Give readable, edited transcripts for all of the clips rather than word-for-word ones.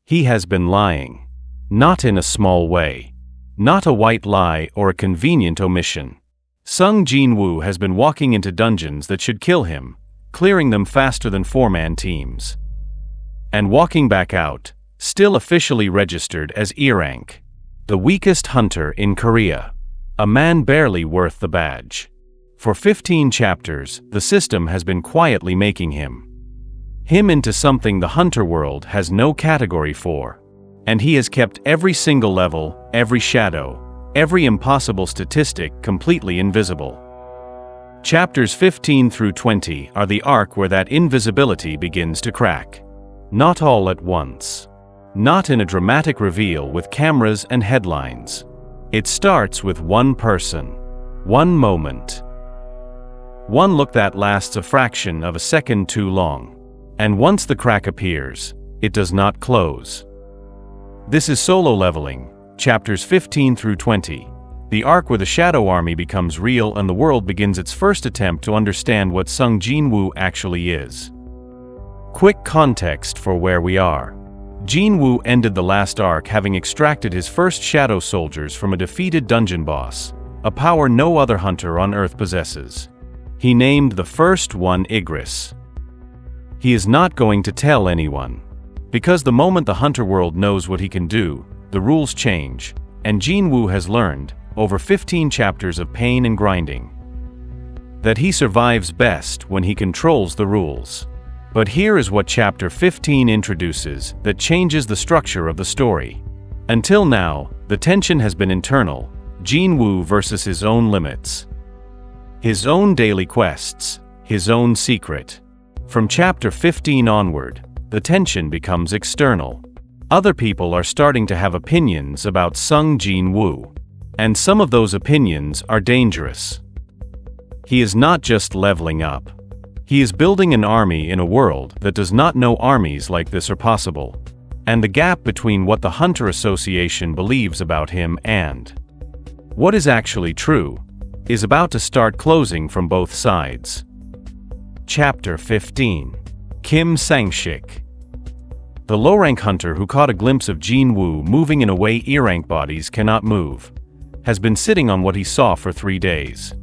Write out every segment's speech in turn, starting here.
He has been lying. Not in a small way. Not a white lie or a convenient omission. Sung Jin-Woo has been walking into dungeons that should kill him, clearing them faster than four-man teams. And walking back out, still officially registered as E rank. The weakest hunter in Korea. A man barely worth the badge. For 15 chapters, the system has been quietly making him into something the hunter world has no category for. And he has kept every single level, every shadow, every impossible statistic completely invisible. Chapters 15 through 20 are the arc where that invisibility begins to crack. Not all at once. Not in a dramatic reveal with cameras and headlines. It starts with one person. One moment. One look that lasts a fraction of a second too long. And once the crack appears, it does not close. This is Solo Leveling, chapters 15 through 20, the arc where the Shadow Army becomes real and the world begins its first attempt to understand what Sung Jin-Woo actually is. Quick context for where we are. Jin-Woo ended the last arc having extracted his first shadow soldiers from a defeated dungeon boss, a power no other hunter on Earth possesses. He named the first one Igris. He is not going to tell anyone. Because the moment the hunter world knows what he can do, the rules change, and Jin-Woo has learned, over 15 chapters of pain and grinding, that he survives best when he controls the rules. But here is what chapter 15 introduces that changes the structure of the story. Until now, the tension has been internal, Jin-Woo versus his own limits. His own daily quests, his own secret. From chapter 15 onward, the tension becomes external. Other people are starting to have opinions about Sung Jin-Woo. And some of those opinions are dangerous. He is not just leveling up. He is building an army in a world that does not know armies like this are possible. And the gap between what the Hunter Association believes about him and what is actually true is about to start closing from both sides. Chapter 15. Kim Sang-shik. The low-rank hunter who caught a glimpse of Jin-Woo moving in a way E-rank bodies cannot move, has been sitting on what he saw for 3 days.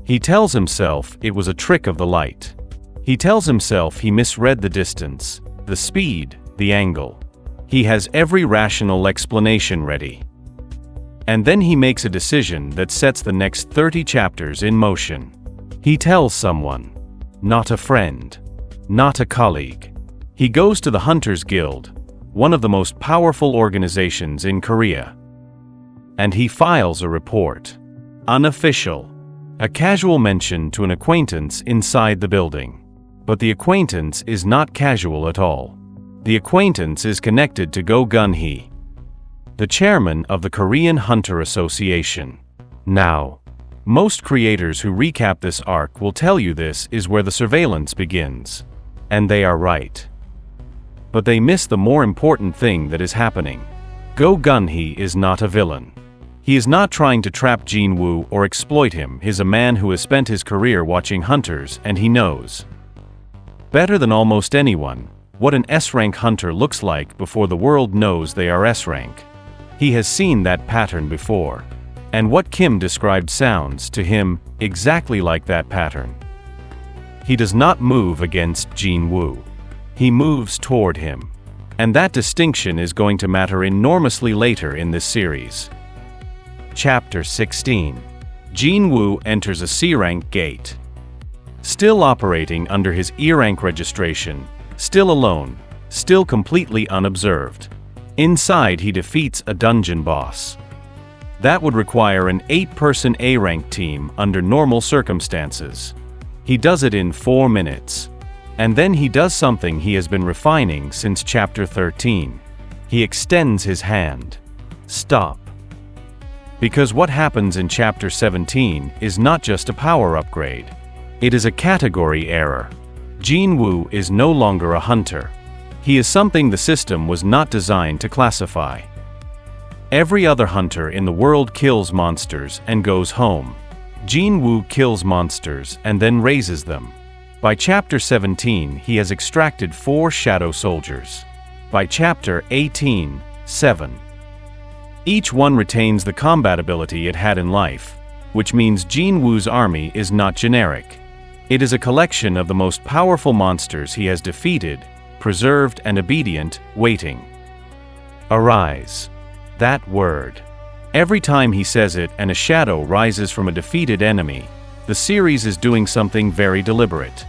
He tells himself it was a trick of the light. He tells himself he misread the distance, the speed, the angle. He has every rational explanation ready. And then he makes a decision that sets the next 30 chapters in motion. He tells someone. Not a friend. Not a colleague. He goes to the Hunters Guild, one of the most powerful organizations in Korea. And he files a report. Unofficial. A casual mention to an acquaintance inside the building. But the acquaintance is not casual at all. The acquaintance is connected to Go Gunhee, the chairman of the Korean Hunter Association. Now, most creators who recap this arc will tell you this is where the surveillance begins. And they are right. But they miss the more important thing that is happening. Go Gunhee is not a villain. He is not trying to trap Jin-Woo or exploit him. He is a man who has spent his career watching hunters, and he knows, better than almost anyone, what an S-rank hunter looks like before the world knows they are S-rank. He has seen that pattern before. And what Kim described sounds, to him, exactly like that pattern. He does not move against Jin-Woo. He moves toward him. And that distinction is going to matter enormously later in this series. Chapter 16. Jin-Woo enters a C-rank gate. Still operating under his E-rank registration, still alone, still completely unobserved. Inside he defeats a dungeon boss. That would require an 8-person A-rank team under normal circumstances. He does it in 4 minutes. And then he does something he has been refining since chapter 13. He extends his hand. Stop. Because what happens in chapter 17 is not just a power upgrade. It is a category error. Jin-Woo is no longer a hunter. He is something the system was not designed to classify. Every other hunter in the world kills monsters and goes home. Jin-Woo kills monsters and then raises them. By chapter 17 he has extracted 4 shadow soldiers. by chapter 18:7. Each one retains the combat ability it had in life, which means Jin-Woo's army is not generic. It is a collection of the most powerful monsters he has defeated, preserved and obedient, waiting. Arise. That word. Every time he says it and a shadow rises from a defeated enemy, the series is doing something very deliberate.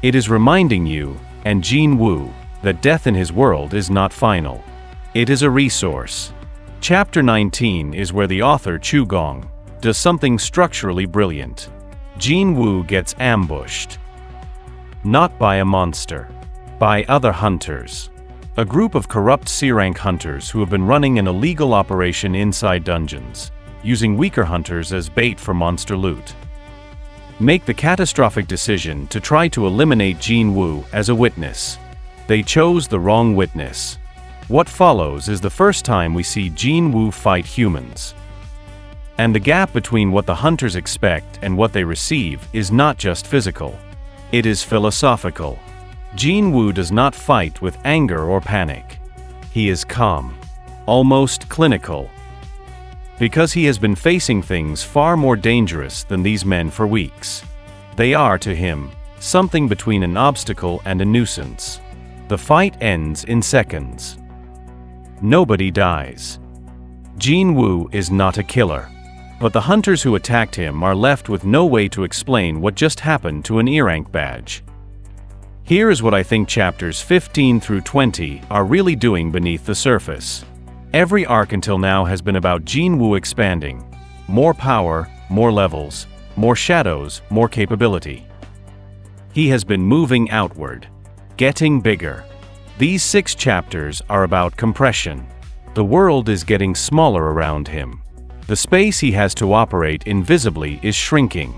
It is reminding you, and Jin-Woo, that death in his world is not final. It is a resource. Chapter 19 is where the author Chu Gong does something structurally brilliant. Jin-Woo gets ambushed. Not by a monster. By other hunters. A group of corrupt C-rank hunters who have been running an illegal operation inside dungeons, using weaker hunters as bait for monster loot. Make the catastrophic decision to try to eliminate Jin-Woo as a witness. They chose the wrong witness. What follows is the first time we see Jin-Woo fight humans. And the gap between what the hunters expect and what they receive is not just physical. It is philosophical. Jin-Woo does not fight with anger or panic. He is calm. Almost clinical. Because he has been facing things far more dangerous than these men for weeks. They are, to him, something between an obstacle and a nuisance. The fight ends in seconds. Nobody dies. Jin-Woo is not a killer. But the hunters who attacked him are left with no way to explain what just happened to an E-rank badge. Here is what I think chapters 15 through 20 are really doing beneath the surface. Every arc until now has been about Jin-Woo expanding. More power, more levels, more shadows, more capability. He has been moving outward. Getting bigger. These 6 chapters are about compression. The world is getting smaller around him. The space he has to operate invisibly is shrinking.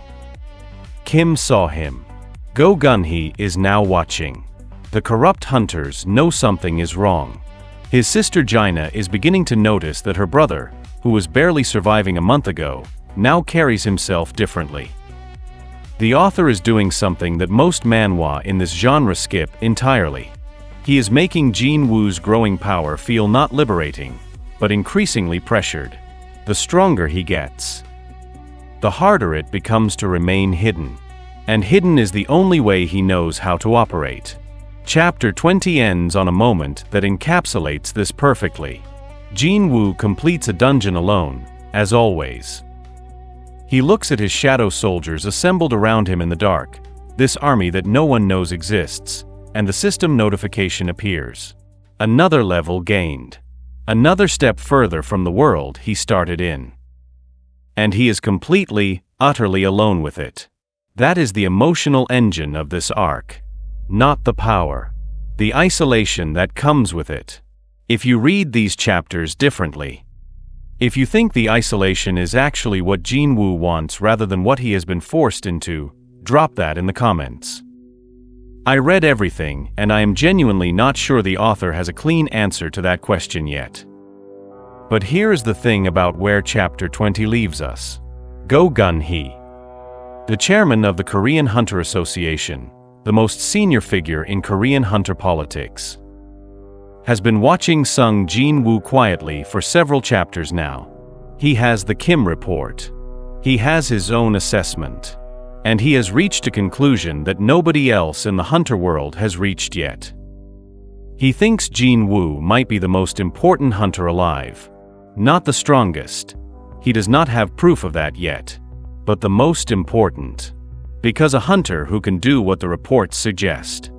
Kim saw him. Go Gunhee is now watching. The corrupt hunters know something is wrong. His sister Jaina is beginning to notice that her brother, who was barely surviving a month ago, now carries himself differently. The author is doing something that most manhwa in this genre skip entirely. He is making Jin-Woo's growing power feel not liberating, but increasingly pressured. The stronger he gets, the harder it becomes to remain hidden. And hidden is the only way he knows how to operate. Chapter 20 ends on a moment that encapsulates this perfectly. Jin-Woo completes a dungeon alone, as always. He looks at his shadow soldiers assembled around him in the dark, this army that no one knows exists, and the system notification appears. Another level gained. Another step further from the world he started in. And he is completely, utterly alone with it. That is the emotional engine of this arc. Not the power. The isolation that comes with it. If you read these chapters differently. If you think the isolation is actually what Jin-Woo wants rather than what he has been forced into, drop that in the comments. I read everything, and I am genuinely not sure the author has a clean answer to that question yet. But here is the thing about where chapter 20 leaves us. Go Gunhee, the chairman of the Korean Hunter Association, the most senior figure in Korean hunter politics, has been watching Sung Jin-Woo quietly for several chapters now. He has the Kim report. He has his own assessment. And he has reached a conclusion that nobody else in the hunter world has reached yet. He thinks Jin-Woo might be the most important hunter alive. Not the strongest. He does not have proof of that yet. But the most important. Because a hunter who can do what the reports suggest.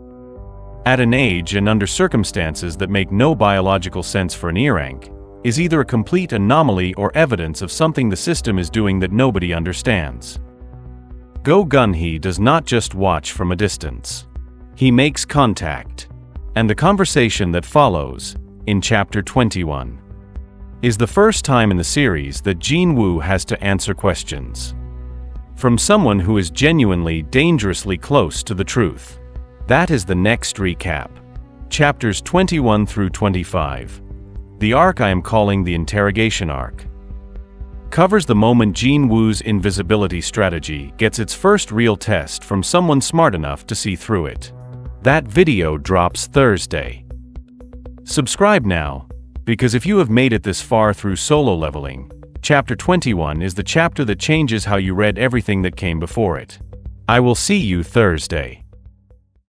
At an age and under circumstances that make no biological sense for an E-rank, is either a complete anomaly or evidence of something the system is doing that nobody understands. Go Gunhee does not just watch from a distance. He makes contact. And the conversation that follows, in chapter 21, is the first time in the series that Jin-Woo has to answer questions. From someone who is genuinely, dangerously close to the truth. That is the next recap. Chapters 21 through 25. The arc I am calling the interrogation arc. Covers the moment Jin-Woo's invisibility strategy gets its first real test from someone smart enough to see through it. That video drops Thursday. Subscribe now, because if you have made it this far through solo leveling, Chapter 21 is the chapter that changes how you read everything that came before it. I will see you Thursday.